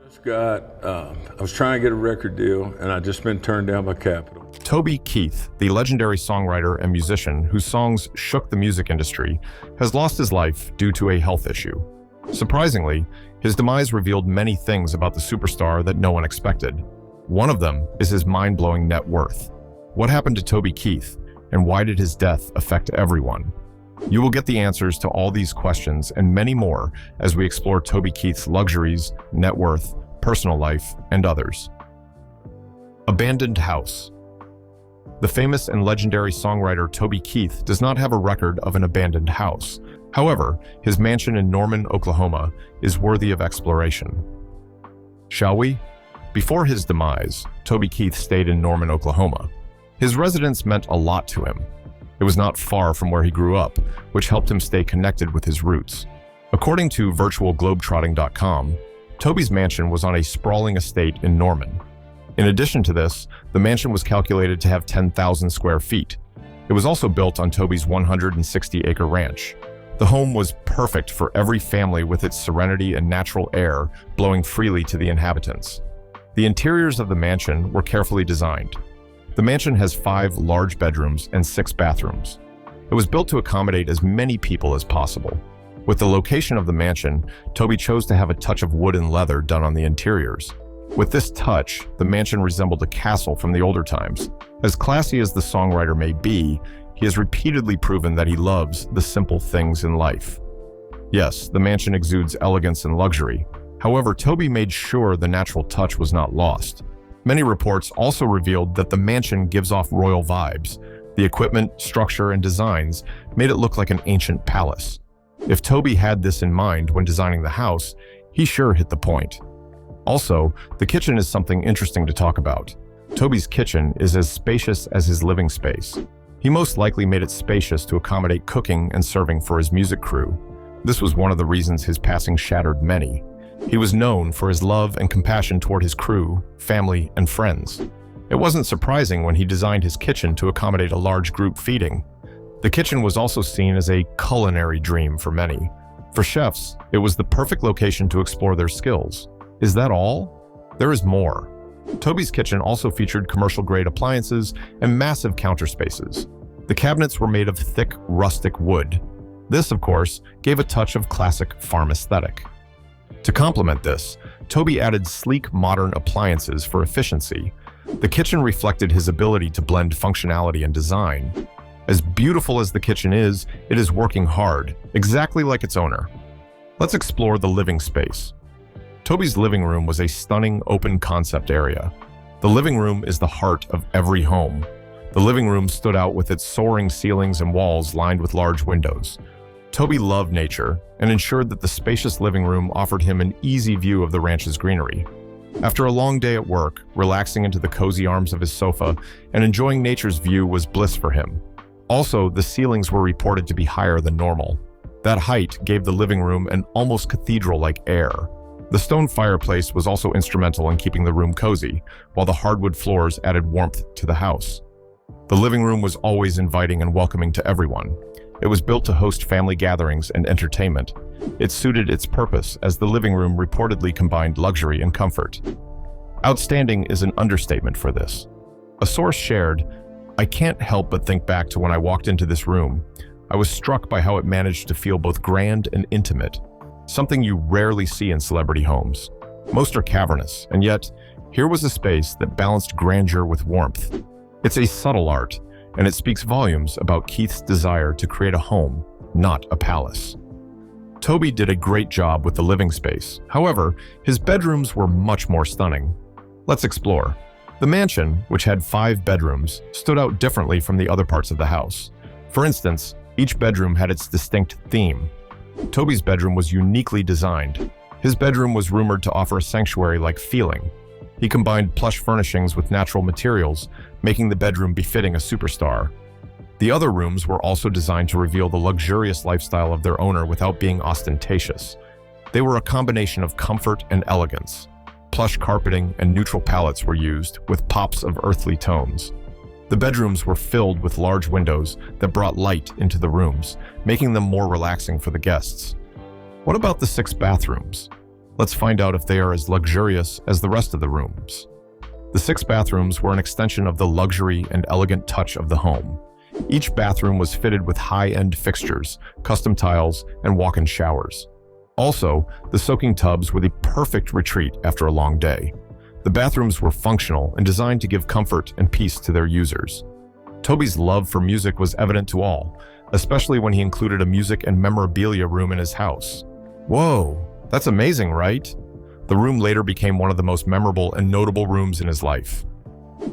I was trying to get a record deal, and I just been turned down by Capitol. Toby Keith, the legendary songwriter and musician whose songs shook the music industry, has lost his life due to a health issue. Surprisingly, his demise revealed many things about the superstar that no one expected. One of them is his mind-blowing net worth. What happened to Toby Keith, and why did his death affect everyone? You will get the answers to all these questions and many more as we explore Toby Keith's luxuries, net worth, personal life, and others. Abandoned house. The famous and legendary songwriter Toby Keith does not have a record of an abandoned house. However, his mansion in Norman, Oklahoma, is worthy of exploration. Shall we? Before his demise, Toby Keith stayed in Norman, Oklahoma. His residence meant a lot to him. It was not far from where he grew up, which helped him stay connected with his roots. According to virtualglobetrotting.com, Toby's mansion was on a sprawling estate in Norman. In addition to this, the mansion was calculated to have 10,000 square feet. It was also built on Toby's 160-acre ranch. The home was perfect for every family with its serenity and natural air blowing freely to the inhabitants. The interiors of the mansion were carefully designed. The mansion has 5 large bedrooms and 6 bathrooms. It was built to accommodate as many people as possible. With the location of the mansion, Toby chose to have a touch of wood and leather done on the interiors. With this touch, the mansion resembled a castle from the older times. As classy as the songwriter may be, he has repeatedly proven that he loves the simple things in life. Yes, the mansion exudes elegance and luxury. However, Toby made sure the natural touch was not lost. Many reports also revealed that the mansion gives off royal vibes. The equipment, structure, and designs made it look like an ancient palace. If Toby had this in mind when designing the house, he sure hit the point. Also, the kitchen is something interesting to talk about. Toby's kitchen is as spacious as his living space. He most likely made it spacious to accommodate cooking and serving for his music crew. This was one of the reasons his passing shattered many. He was known for his love and compassion toward his crew, family, and friends. It wasn't surprising when he designed his kitchen to accommodate a large group feeding. The kitchen was also seen as a culinary dream for many. For chefs, it was the perfect location to explore their skills. Is that all? There is more. Toby's kitchen also featured commercial-grade appliances and massive counter spaces. The cabinets were made of thick, rustic wood. This, of course, gave a touch of classic farm aesthetic. To complement this, Toby added sleek, modern appliances for efficiency. The kitchen reflected his ability to blend functionality and design. As beautiful as the kitchen is, it is working hard, exactly like its owner. Let's explore the living space. Toby's living room was a stunning, open-concept area. The living room is the heart of every home. The living room stood out with its soaring ceilings and walls lined with large windows. Toby loved nature and ensured that the spacious living room offered him an easy view of the ranch's greenery. After a long day at work, relaxing into the cozy arms of his sofa and enjoying nature's view was bliss for him. Also, the ceilings were reported to be higher than normal. That height gave the living room an almost cathedral-like air. The stone fireplace was also instrumental in keeping the room cozy, while the hardwood floors added warmth to the house. The living room was always inviting and welcoming to everyone. It was built to host family gatherings and entertainment. It suited its purpose as the living room reportedly combined luxury and comfort. Outstanding is an understatement for this. A source shared, "I can't help but think back to when I walked into this room. I was struck by how it managed to feel both grand and intimate, something you rarely see in celebrity homes. Most are cavernous, and yet, here was a space that balanced grandeur with warmth. It's a subtle art, and it speaks volumes about Keith's desire to create a home, not a palace." Toby did a great job with the living space. However, his bedrooms were much more stunning. Let's explore. The mansion, which had 5 bedrooms, stood out differently from the other parts of the house. For instance, each bedroom had its distinct theme. Toby's bedroom was uniquely designed. His bedroom was rumored to offer a sanctuary-like feeling. He combined plush furnishings with natural materials, making the bedroom befitting a superstar. The other rooms were also designed to reveal the luxurious lifestyle of their owner without being ostentatious. They were a combination of comfort and elegance. Plush carpeting and neutral palettes were used, with pops of earthly tones. The bedrooms were filled with large windows that brought light into the rooms, making them more relaxing for the guests. What about the 6 bathrooms? Let's find out if they are as luxurious as the rest of the rooms. The 6 bathrooms were an extension of the luxury and elegant touch of the home. Each bathroom was fitted with high-end fixtures, custom tiles, and walk-in showers. Also, the soaking tubs were the perfect retreat after a long day. The bathrooms were functional and designed to give comfort and peace to their users. Toby's love for music was evident to all, especially when he included a music and memorabilia room in his house. Whoa, that's amazing, right? The room later became one of the most memorable and notable rooms in his life.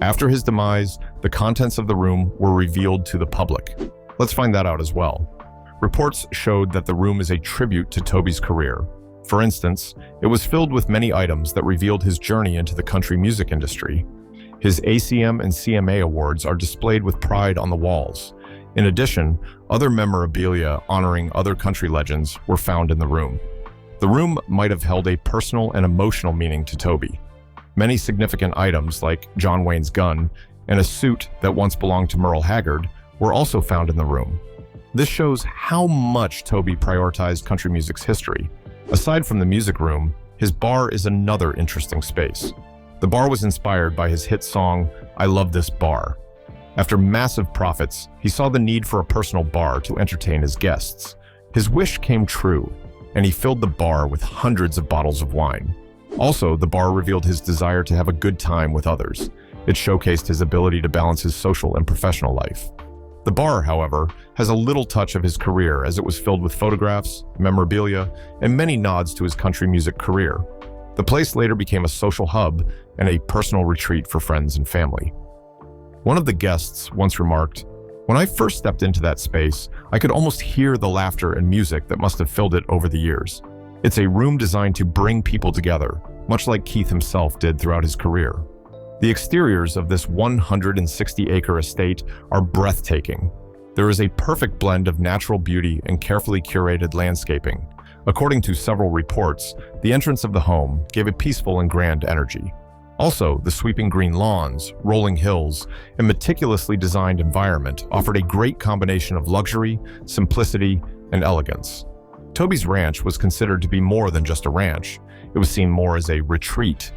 After his demise, the contents of the room were revealed to the public. Let's find that out as well. Reports showed that the room is a tribute to Toby's career. For instance, it was filled with many items that revealed his journey into the country music industry. His ACM and CMA awards are displayed with pride on the walls. In addition, other memorabilia honoring other country legends were found in the room. The room might have held a personal and emotional meaning to Toby. Many significant items, like John Wayne's gun and a suit that once belonged to Merle Haggard, were also found in the room. This shows how much Toby prioritized country music's history. Aside from the music room, his bar is another interesting space. The bar was inspired by his hit song, "I Love This Bar." After massive profits, he saw the need for a personal bar to entertain his guests. His wish came true, and he filled the bar with hundreds of bottles of wine. Also, the bar revealed his desire to have a good time with others. It showcased his ability to balance his social and professional life. The bar, however, has a little touch of his career as it was filled with photographs, memorabilia, and many nods to his country music career. The place later became a social hub and a personal retreat for friends and family. One of the guests once remarked, "When I first stepped into that space, I could almost hear the laughter and music that must have filled it over the years. It's a room designed to bring people together, much like Keith himself did throughout his career." The exteriors of this 160-acre estate are breathtaking. There is a perfect blend of natural beauty and carefully curated landscaping. According to several reports, the entrance of the home gave a peaceful and grand energy. Also, the sweeping green lawns, rolling hills, and meticulously designed environment offered a great combination of luxury, simplicity, and elegance. Toby's ranch was considered to be more than just a ranch. It was seen more as a retreat.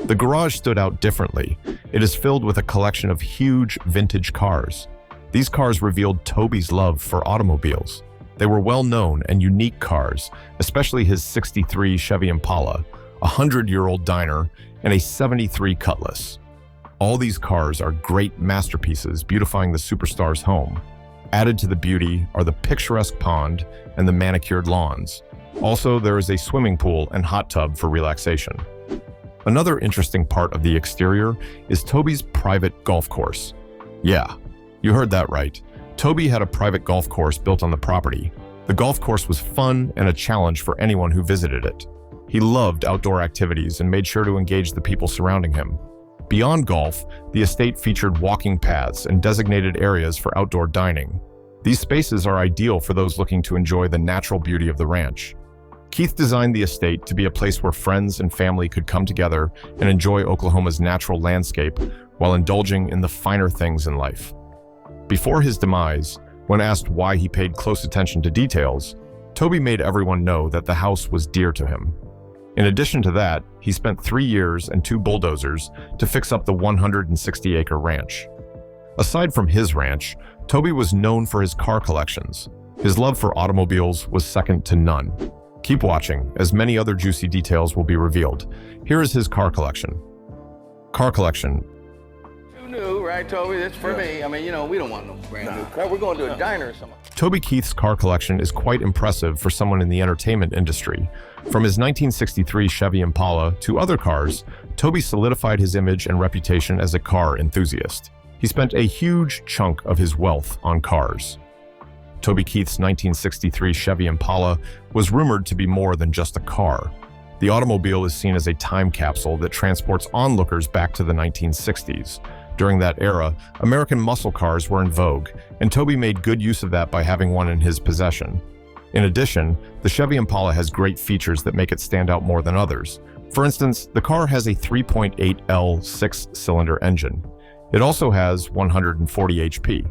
The garage stood out differently. It is filled with a collection of huge vintage cars. These cars revealed Toby's love for automobiles. They were well-known and unique cars, especially his '63 Chevy Impala, a 100-year-old diner, and a '73 Cutlass. All these cars are great masterpieces beautifying the superstar's home. Added to the beauty are the picturesque pond and the manicured lawns. Also, there is a swimming pool and hot tub for relaxation. Another interesting part of the exterior is Toby's private golf course. Yeah, you heard that right. Toby had a private golf course built on the property. The golf course was fun and a challenge for anyone who visited it. He loved outdoor activities and made sure to engage the people surrounding him. Beyond golf, the estate featured walking paths and designated areas for outdoor dining. These spaces are ideal for those looking to enjoy the natural beauty of the ranch. Keith designed the estate to be a place where friends and family could come together and enjoy Oklahoma's natural landscape while indulging in the finer things in life. Before his demise, when asked why he paid close attention to details, Toby made everyone know that the house was dear to him. In addition to that, he spent 3 years and 2 bulldozers to fix up the 160-acre ranch. Aside from his ranch, Toby was known for his car collections. His love for automobiles was second to none. Keep watching, as many other juicy details will be revealed. Here is his car collection. Car collection. Too new, right, Toby? That's for me. I mean, you know, we don't want no brand new car. We're going to a diner or something. Toby Keith's car collection is quite impressive for someone in the entertainment industry. From his 1963 Chevy Impala to other cars, Toby solidified his image and reputation as a car enthusiast. He spent a huge chunk of his wealth on cars. Toby Keith's 1963 Chevy Impala was rumored to be more than just a car. The automobile is seen as a time capsule that transports onlookers back to the 1960s. During that era, American muscle cars were in vogue, and Toby made good use of that by having one in his possession. In addition, the Chevy Impala has great features that make it stand out more than others. For instance, the car has a 3.8L 6-cylinder engine. It also has 140 HP.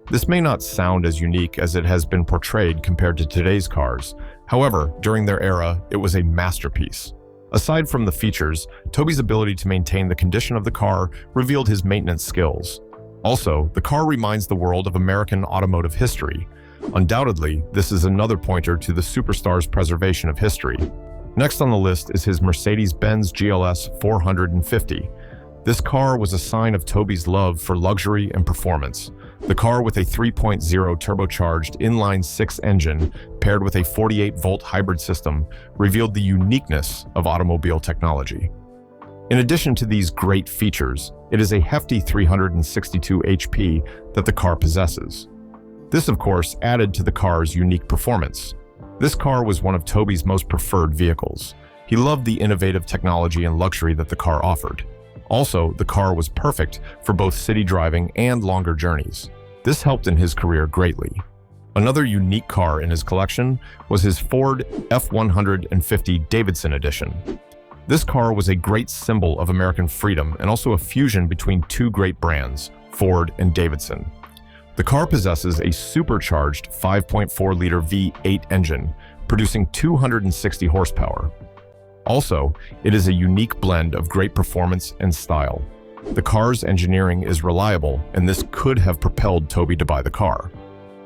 This may not sound as unique as it has been portrayed compared to today's cars. However, during their era, it was a masterpiece. Aside from the features, Toby's ability to maintain the condition of the car revealed his maintenance skills. Also, the car reminds the world of American automotive history. Undoubtedly, this is another pointer to the superstar's preservation of history. Next on the list is his Mercedes-Benz GLS 450. This car was a sign of Toby's love for luxury and performance. The car, with a 3.0 turbocharged inline-six engine paired with a 48-volt hybrid system, revealed the uniqueness of automobile technology. In addition to these great features, it is a hefty 362 HP that the car possesses. This, of course, added to the car's unique performance. This car was one of Toby's most preferred vehicles. He loved the innovative technology and luxury that the car offered. Also, the car was perfect for both city driving and longer journeys. This helped in his career greatly. Another unique car in his collection was his Ford F-150 Davidson edition. This car was a great symbol of American freedom and also a fusion between two great brands, Ford and Davidson. The car possesses a supercharged 5.4-liter V8 engine, producing 260 horsepower. Also, it is a unique blend of great performance and style. The car's engineering is reliable, and this could have propelled Toby to buy the car.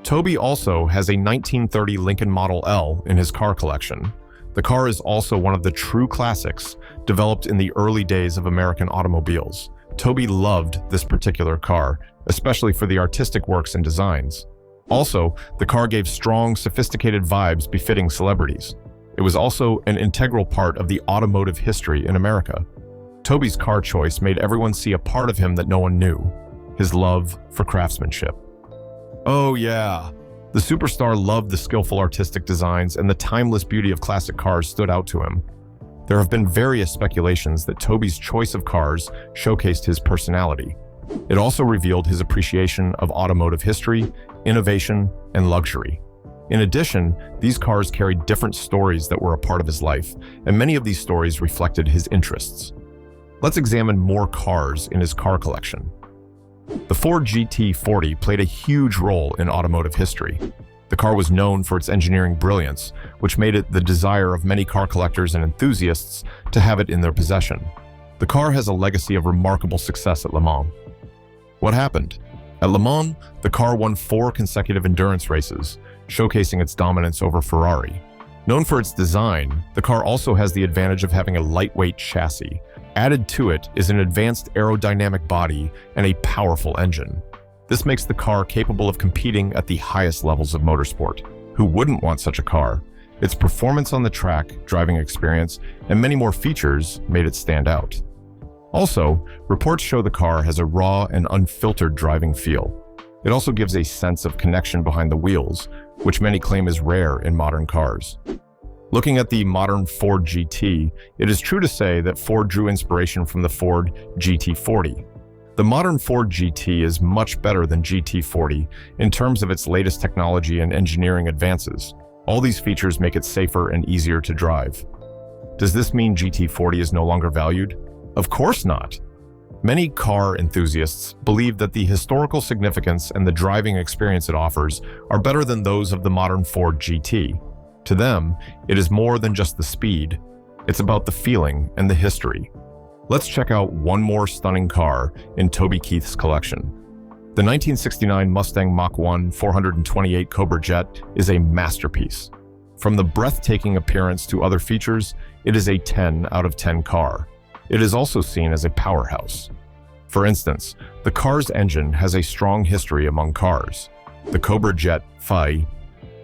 Toby also has a 1930 Lincoln Model L in his car collection. The car is also one of the true classics developed in the early days of American automobiles. Toby loved this particular car, especially for the artistic works and designs. Also, the car gave strong, sophisticated vibes befitting celebrities. It was also an integral part of the automotive history in America. Toby's car choice made everyone see a part of him that no one knew: his love for craftsmanship. Oh yeah, the superstar loved the skillful artistic designs, and the timeless beauty of classic cars stood out to him. There have been various speculations that Toby's choice of cars showcased his personality. It also revealed his appreciation of automotive history, innovation, and luxury. In addition, these cars carried different stories that were a part of his life, and many of these stories reflected his interests. Let's examine more cars in his car collection. The Ford GT40 played a huge role in automotive history. The car was known for its engineering brilliance, which made it the desire of many car collectors and enthusiasts to have it in their possession. The car has a legacy of remarkable success at Le Mans. What happened? At Le Mans, the car won 4 consecutive endurance races, showcasing its dominance over Ferrari. Known for its design, the car also has the advantage of having a lightweight chassis. Added to it is an advanced aerodynamic body and a powerful engine. This makes the car capable of competing at the highest levels of motorsport. Who wouldn't want such a car? Its performance on the track, driving experience, and many more features made it stand out. Also, reports show the car has a raw and unfiltered driving feel. It also gives a sense of connection behind the wheels, which many claim is rare in modern cars. Looking at the modern Ford GT, it is true to say that Ford drew inspiration from the Ford GT40. The modern Ford GT is much better than GT40 in terms of its latest technology and engineering advances. All these features make it safer and easier to drive. Does this mean GT40 is no longer valued? Of course not. Many car enthusiasts believe that the historical significance and the driving experience it offers are better than those of the modern Ford GT. To them, it is more than just the speed. It's about the feeling and the history. Let's check out one more stunning car in Toby Keith's collection. The 1969 Mustang Mach 1 428 Cobra Jet is a masterpiece. From the breathtaking appearance to other features, it is a 10 out of 10 car. It is also seen as a powerhouse. For instance, the car's engine has a strong history among cars. The Cobra Jet Phi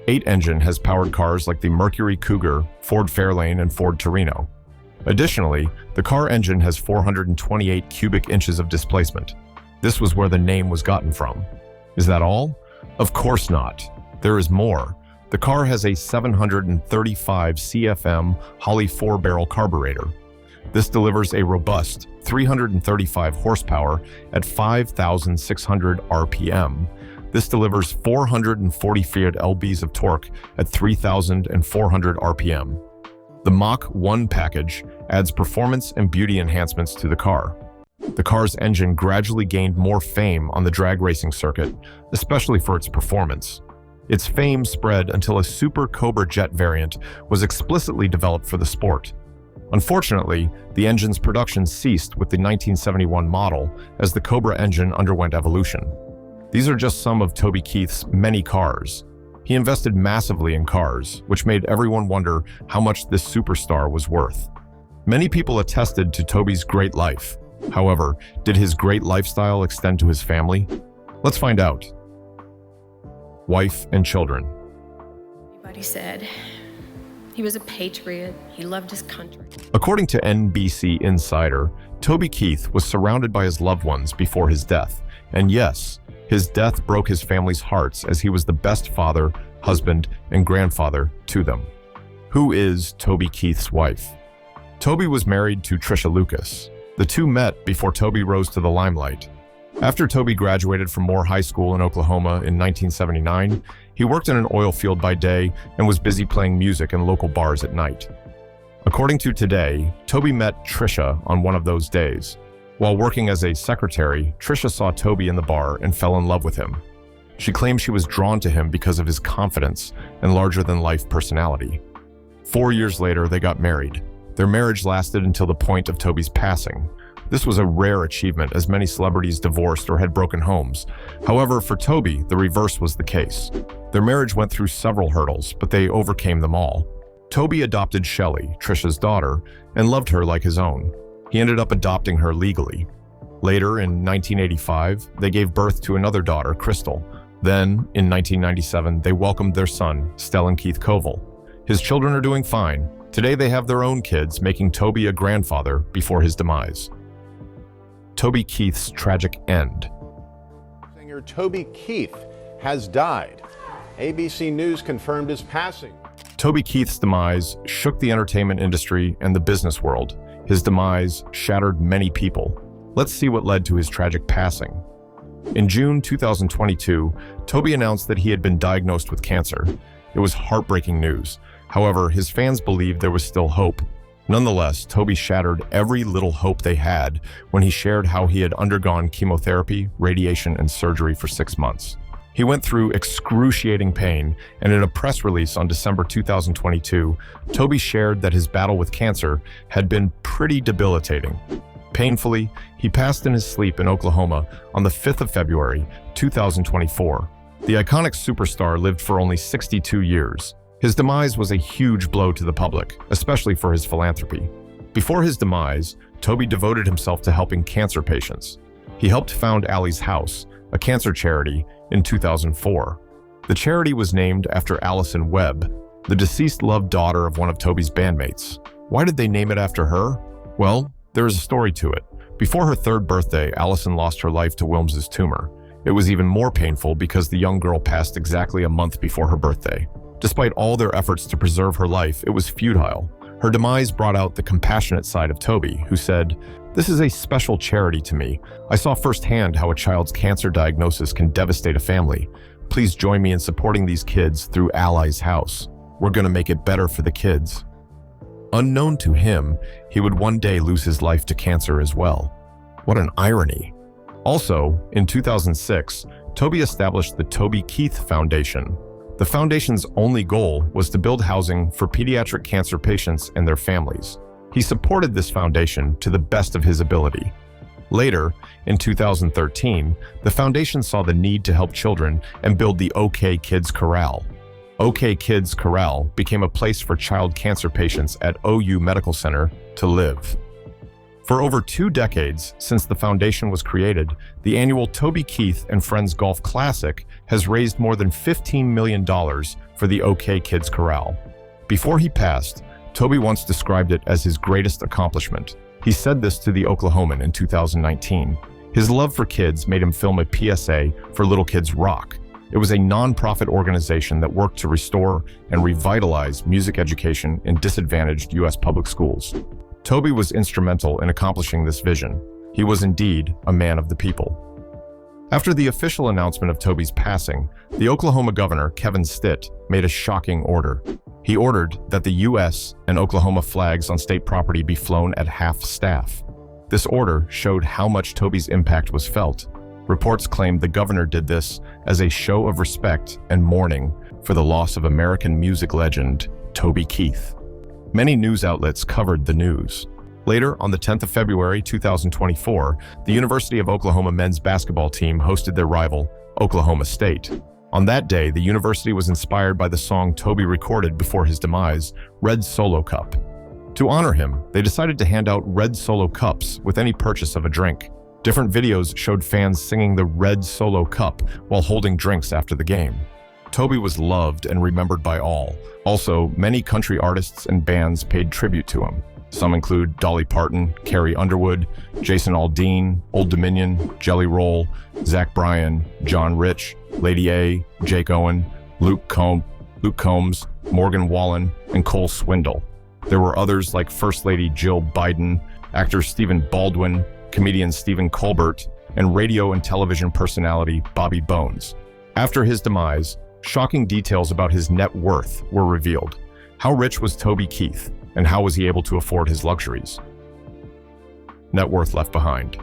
8 engine has powered cars like the Mercury Cougar, Ford Fairlane, and Ford Torino. Additionally, the car engine has 428 cubic inches of displacement. This was where the name was gotten from. Is that all? Of course not. There is more. The car has a 735 CFM Holley 4-barrel carburetor. This delivers a robust 335 horsepower at 5,600 RPM. This delivers 440 Fiat lbs of torque at 3,400 RPM. The Mach 1 package adds performance and beauty enhancements to the car. The car's engine gradually gained more fame on the drag racing circuit, especially for its performance. Its fame spread until a Super Cobra Jet variant was explicitly developed for the sport. Unfortunately, the engine's production ceased with the 1971 model as the Cobra engine underwent evolution. These are just some of Toby Keith's many cars. He invested massively in cars, which made everyone wonder how much this superstar was worth. Many people attested to Toby's great life. However, did his great lifestyle extend to his family? Let's find out. Wife and children. Everybody said he was a patriot. He loved his country. According to NBC Insider, Toby Keith was surrounded by his loved ones before his death. And yes, his death broke his family's hearts as he was the best father, husband, and grandfather to them. Who is Toby Keith's wife? Toby was married to Trisha Lucas. The two met before Toby rose to the limelight. After Toby graduated from Moore High School in Oklahoma in 1979, he worked in an oil field by day and was busy playing music in local bars at night. According to Today, Toby met Trisha on one of those days. While working as a secretary, Trisha saw Toby in the bar and fell in love with him. She claimed she was drawn to him because of his confidence and larger-than-life personality. 4 years later, they got married. Their marriage lasted until the point of Toby's passing. This was a rare achievement as many celebrities divorced or had broken homes. However, for Toby, the reverse was the case. Their marriage went through several hurdles, but they overcame them all. Toby adopted Shelley, Trisha's daughter, and loved her like his own. He ended up adopting her legally. Later, in 1985, they gave birth to another daughter, Crystal. Then, in 1997, they welcomed their son, Stellan Keith Koval. His children are doing fine. Today they have their own kids, making Toby a grandfather before his demise. Toby Keith's tragic end. Singer Toby Keith has died. ABC News confirmed his passing. Toby Keith's demise shook the entertainment industry and the business world. His demise shattered many people. Let's see what led to his tragic passing. In June 2022, Toby announced that he had been diagnosed with cancer. It was heartbreaking news. However, his fans believed there was still hope. Nonetheless, Toby shattered every little hope they had when he shared how he had undergone chemotherapy, radiation, and surgery for 6 months. He went through excruciating pain, and in a press release on December 2022, Toby shared that his battle with cancer had been pretty debilitating. Painfully, he passed in his sleep in Oklahoma on the 5th of February, 2024. The iconic superstar lived for only 62 years. His demise was a huge blow to the public, especially for his philanthropy. Before his demise, Toby devoted himself to helping cancer patients. He helped found Allie's House, a cancer charity, in 2004. The charity was named after Allison Webb, the deceased loved daughter of one of Toby's bandmates. Why did they name it after her? Well, there is a story to it. Before her 3rd birthday, Allison lost her life to Wilms's tumor. It was even more painful because the young girl passed exactly a month before her birthday. Despite all their efforts to preserve her life, it was futile. Her demise brought out the compassionate side of Toby, who said, "This is a special charity to me. I saw firsthand how a child's cancer diagnosis can devastate a family. Please join me in supporting these kids through Allie's House. We're going to make it better for the kids." Unknown to him, he would one day lose his life to cancer as well. What an irony. Also, in 2006, Toby established the Toby Keith Foundation. The foundation's only goal was to build housing for pediatric cancer patients and their families. He supported this foundation to the best of his ability. Later, in 2013, the foundation saw the need to help children and build the OK Kids Corral. OK Kids Corral became a place for child cancer patients at OU Medical Center to live. For over 2 decades since the foundation was created, the annual Toby Keith and Friends Golf Classic has raised more than $15 million for the OK Kids Corral. Before he passed, Toby once described it as his greatest accomplishment. He said this to the Oklahoman in 2019. His love for kids made him film a PSA for Little Kids Rock. It was a non-profit organization that worked to restore and revitalize music education in disadvantaged U.S. public schools. Toby was instrumental in accomplishing this vision. He was indeed a man of the people. After the official announcement of Toby's passing, the Oklahoma governor, Kevin Stitt, made a shocking order. He ordered that the U.S. and Oklahoma flags on state property be flown at half staff. This order showed how much Toby's impact was felt. Reports claimed the governor did this as a show of respect and mourning for the loss of American music legend Toby Keith. Many news outlets covered the news. Later, on the 10th of February 2024, the University of Oklahoma men's basketball team hosted their rival, Oklahoma State. On that day, the university was inspired by the song Toby recorded before his demise, Red Solo Cup. To honor him, they decided to hand out red Solo Cups with any purchase of a drink. Different videos showed fans singing the Red Solo Cup while holding drinks after the game. Toby was loved and remembered by all. Also, many country artists and bands paid tribute to him. Some include Dolly Parton, Carrie Underwood, Jason Aldean, Old Dominion, Jelly Roll, Zach Bryan, John Rich, Lady A, Jake Owen, Luke Combs, Morgan Wallen, and Cole Swindle. There were others like First Lady Jill Biden, actor Stephen Baldwin, comedian Stephen Colbert, and radio and television personality Bobby Bones. After his demise, shocking details about his net worth were revealed. How rich was Toby Keith, and how was he able to afford his luxuries? Net worth left behind.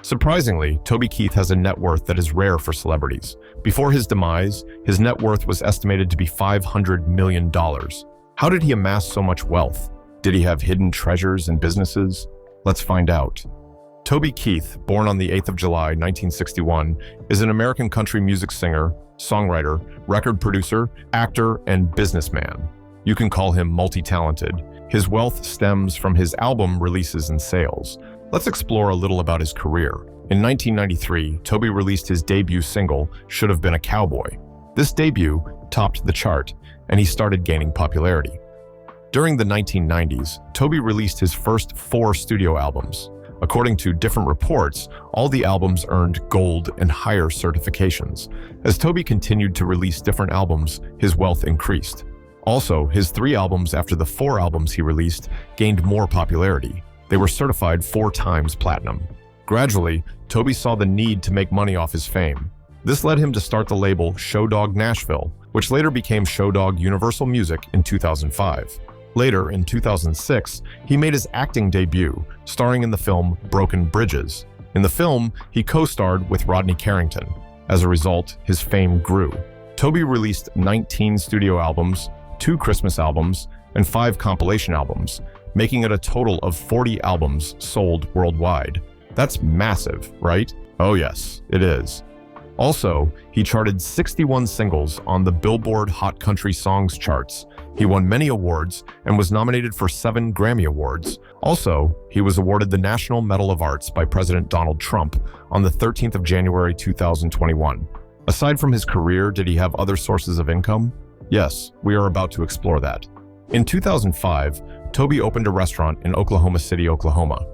Surprisingly, Toby Keith has a net worth that is rare for celebrities. Before his demise, his net worth was estimated to be $500 million. How did he amass so much wealth? Did he have hidden treasures and businesses? Let's find out. Toby Keith, born on the 8th of July, 1961, is an American country music singer, songwriter, record producer, actor, and businessman. You can call him multi-talented. His wealth stems from his album releases and sales. Let's explore a little about his career. In 1993, Toby released his debut single, Should Have Been a Cowboy. This debut topped the chart, and he started gaining popularity. During the 1990s, Toby released his first 4 studio albums. According to different reports, all the albums earned gold and higher certifications. As Toby continued to release different albums, his wealth increased. Also, his 3 albums after the 4 albums he released gained more popularity. They were certified 4 times platinum. Gradually, Toby saw the need to make money off his fame. This led him to start the label Showdog Nashville, which later became Showdog Universal Music in 2005. Later, in 2006, he made his acting debut, starring in the film Broken Bridges. In the film, he co-starred with Rodney Carrington. As a result, his fame grew. Toby released 19 studio albums, 2 Christmas albums, and 5 compilation albums, making it a total of 40 albums sold worldwide. That's massive, right? Oh yes, it is. Also, he charted 61 singles on the Billboard Hot Country Songs charts. He won many awards and was nominated for 7 Grammy Awards. Also, he was awarded the National Medal of Arts by President Donald Trump on the 13th of January 2021. Aside from his career, did he have other sources of income? Yes, we are about to explore that. In 2005, Toby opened a restaurant in Oklahoma City, Oklahoma.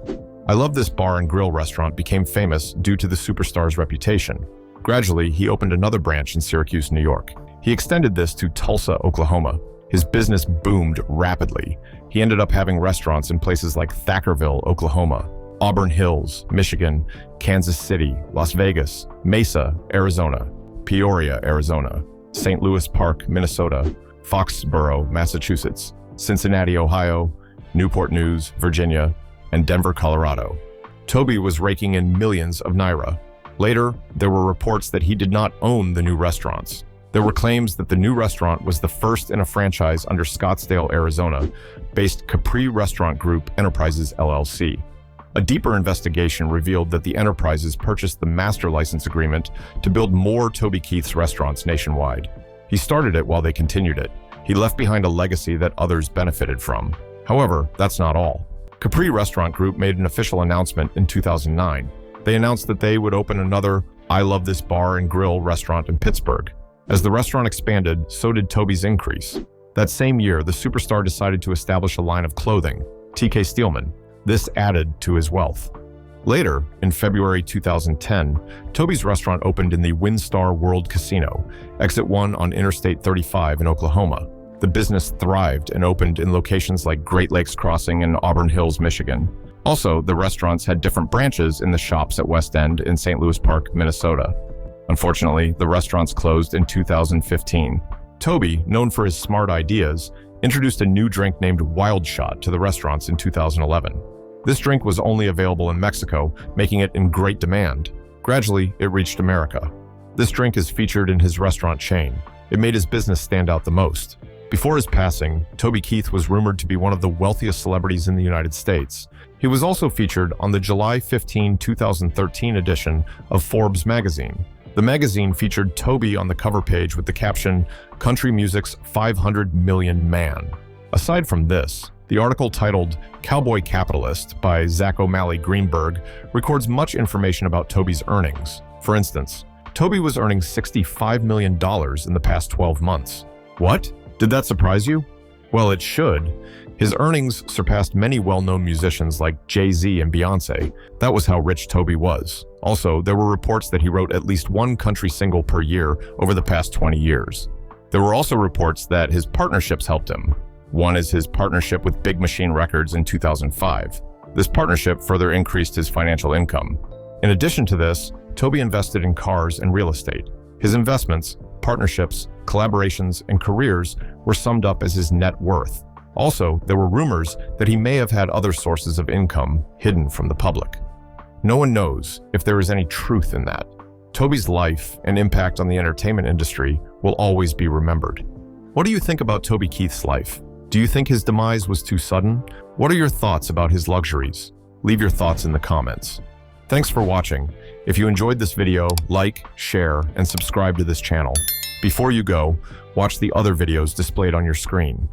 I Love This Bar and Grill restaurant became famous due to the superstar's reputation. Gradually, he opened another branch in Syracuse, New York. He extended this to Tulsa, Oklahoma. His business boomed rapidly. He ended up having restaurants in places like Thackerville, Oklahoma, Auburn Hills, Michigan, Kansas City, Las Vegas, Mesa, Arizona, Peoria, Arizona, St. Louis Park, Minnesota, Foxborough, Massachusetts, Cincinnati, Ohio, Newport News, Virginia, and Denver, Colorado. Toby was raking in millions of naira. Later, there were reports that he did not own the new restaurants. There were claims that the new restaurant was the first in a franchise under Scottsdale, Arizona-based Capri Restaurant Group Enterprises, LLC. A deeper investigation revealed that the enterprises purchased the master license agreement to build more Toby Keith's restaurants nationwide. He started it while they continued it. He left behind a legacy that others benefited from. However, that's not all. Capri Restaurant Group made an official announcement in 2009. They announced that they would open another I Love This Bar and Grill restaurant in Pittsburgh. As the restaurant expanded, so did Toby's increase. That same year, the superstar decided to establish a line of clothing, TK Steelman. This added to his wealth. Later, in February 2010, Toby's restaurant opened in the WinStar World Casino, Exit 1 on Interstate 35 in Oklahoma. The business thrived and opened in locations like Great Lakes Crossing and Auburn Hills, Michigan. Also, the restaurants had different branches in the shops at West End in St. Louis Park, Minnesota. Unfortunately, the restaurants closed in 2015. Toby, known for his smart ideas, introduced a new drink named Wild Shot to the restaurants in 2011. This drink was only available in Mexico, making it in great demand. Gradually, it reached America. This drink is featured in his restaurant chain. It made his business stand out the most. Before his passing, Toby Keith was rumored to be one of the wealthiest celebrities in the United States. He was also featured on the July 15, 2013 edition of Forbes magazine. The magazine featured Toby on the cover page with the caption, "Country Music's 500 Million Man." Aside from this, the article titled Cowboy Capitalist by Zach O'Malley Greenberg records much information about Toby's earnings. For instance, Toby was earning $65 million in the past 12 months. What? Did that surprise you? Well, it should. His earnings surpassed many well-known musicians like Jay-Z and Beyonce. That was how rich Toby was. Also, there were reports that he wrote at least one country single per year over the past 20 years. There were also reports that his partnerships helped him. One is his partnership with Big Machine Records in 2005. This partnership further increased his financial income. In addition to this, Toby invested in cars and real estate. His investments, partnerships, collaborations, and careers were summed up as his net worth. Also, there were rumors that he may have had other sources of income hidden from the public. No one knows if there is any truth in that. Toby's life and impact on the entertainment industry will always be remembered. What do you think about Toby Keith's life? Do you think his demise was too sudden? What are your thoughts about his luxuries? Leave your thoughts in the comments. Thanks for watching. If you enjoyed this video, like, share, and subscribe to this channel. Before you go, watch the other videos displayed on your screen.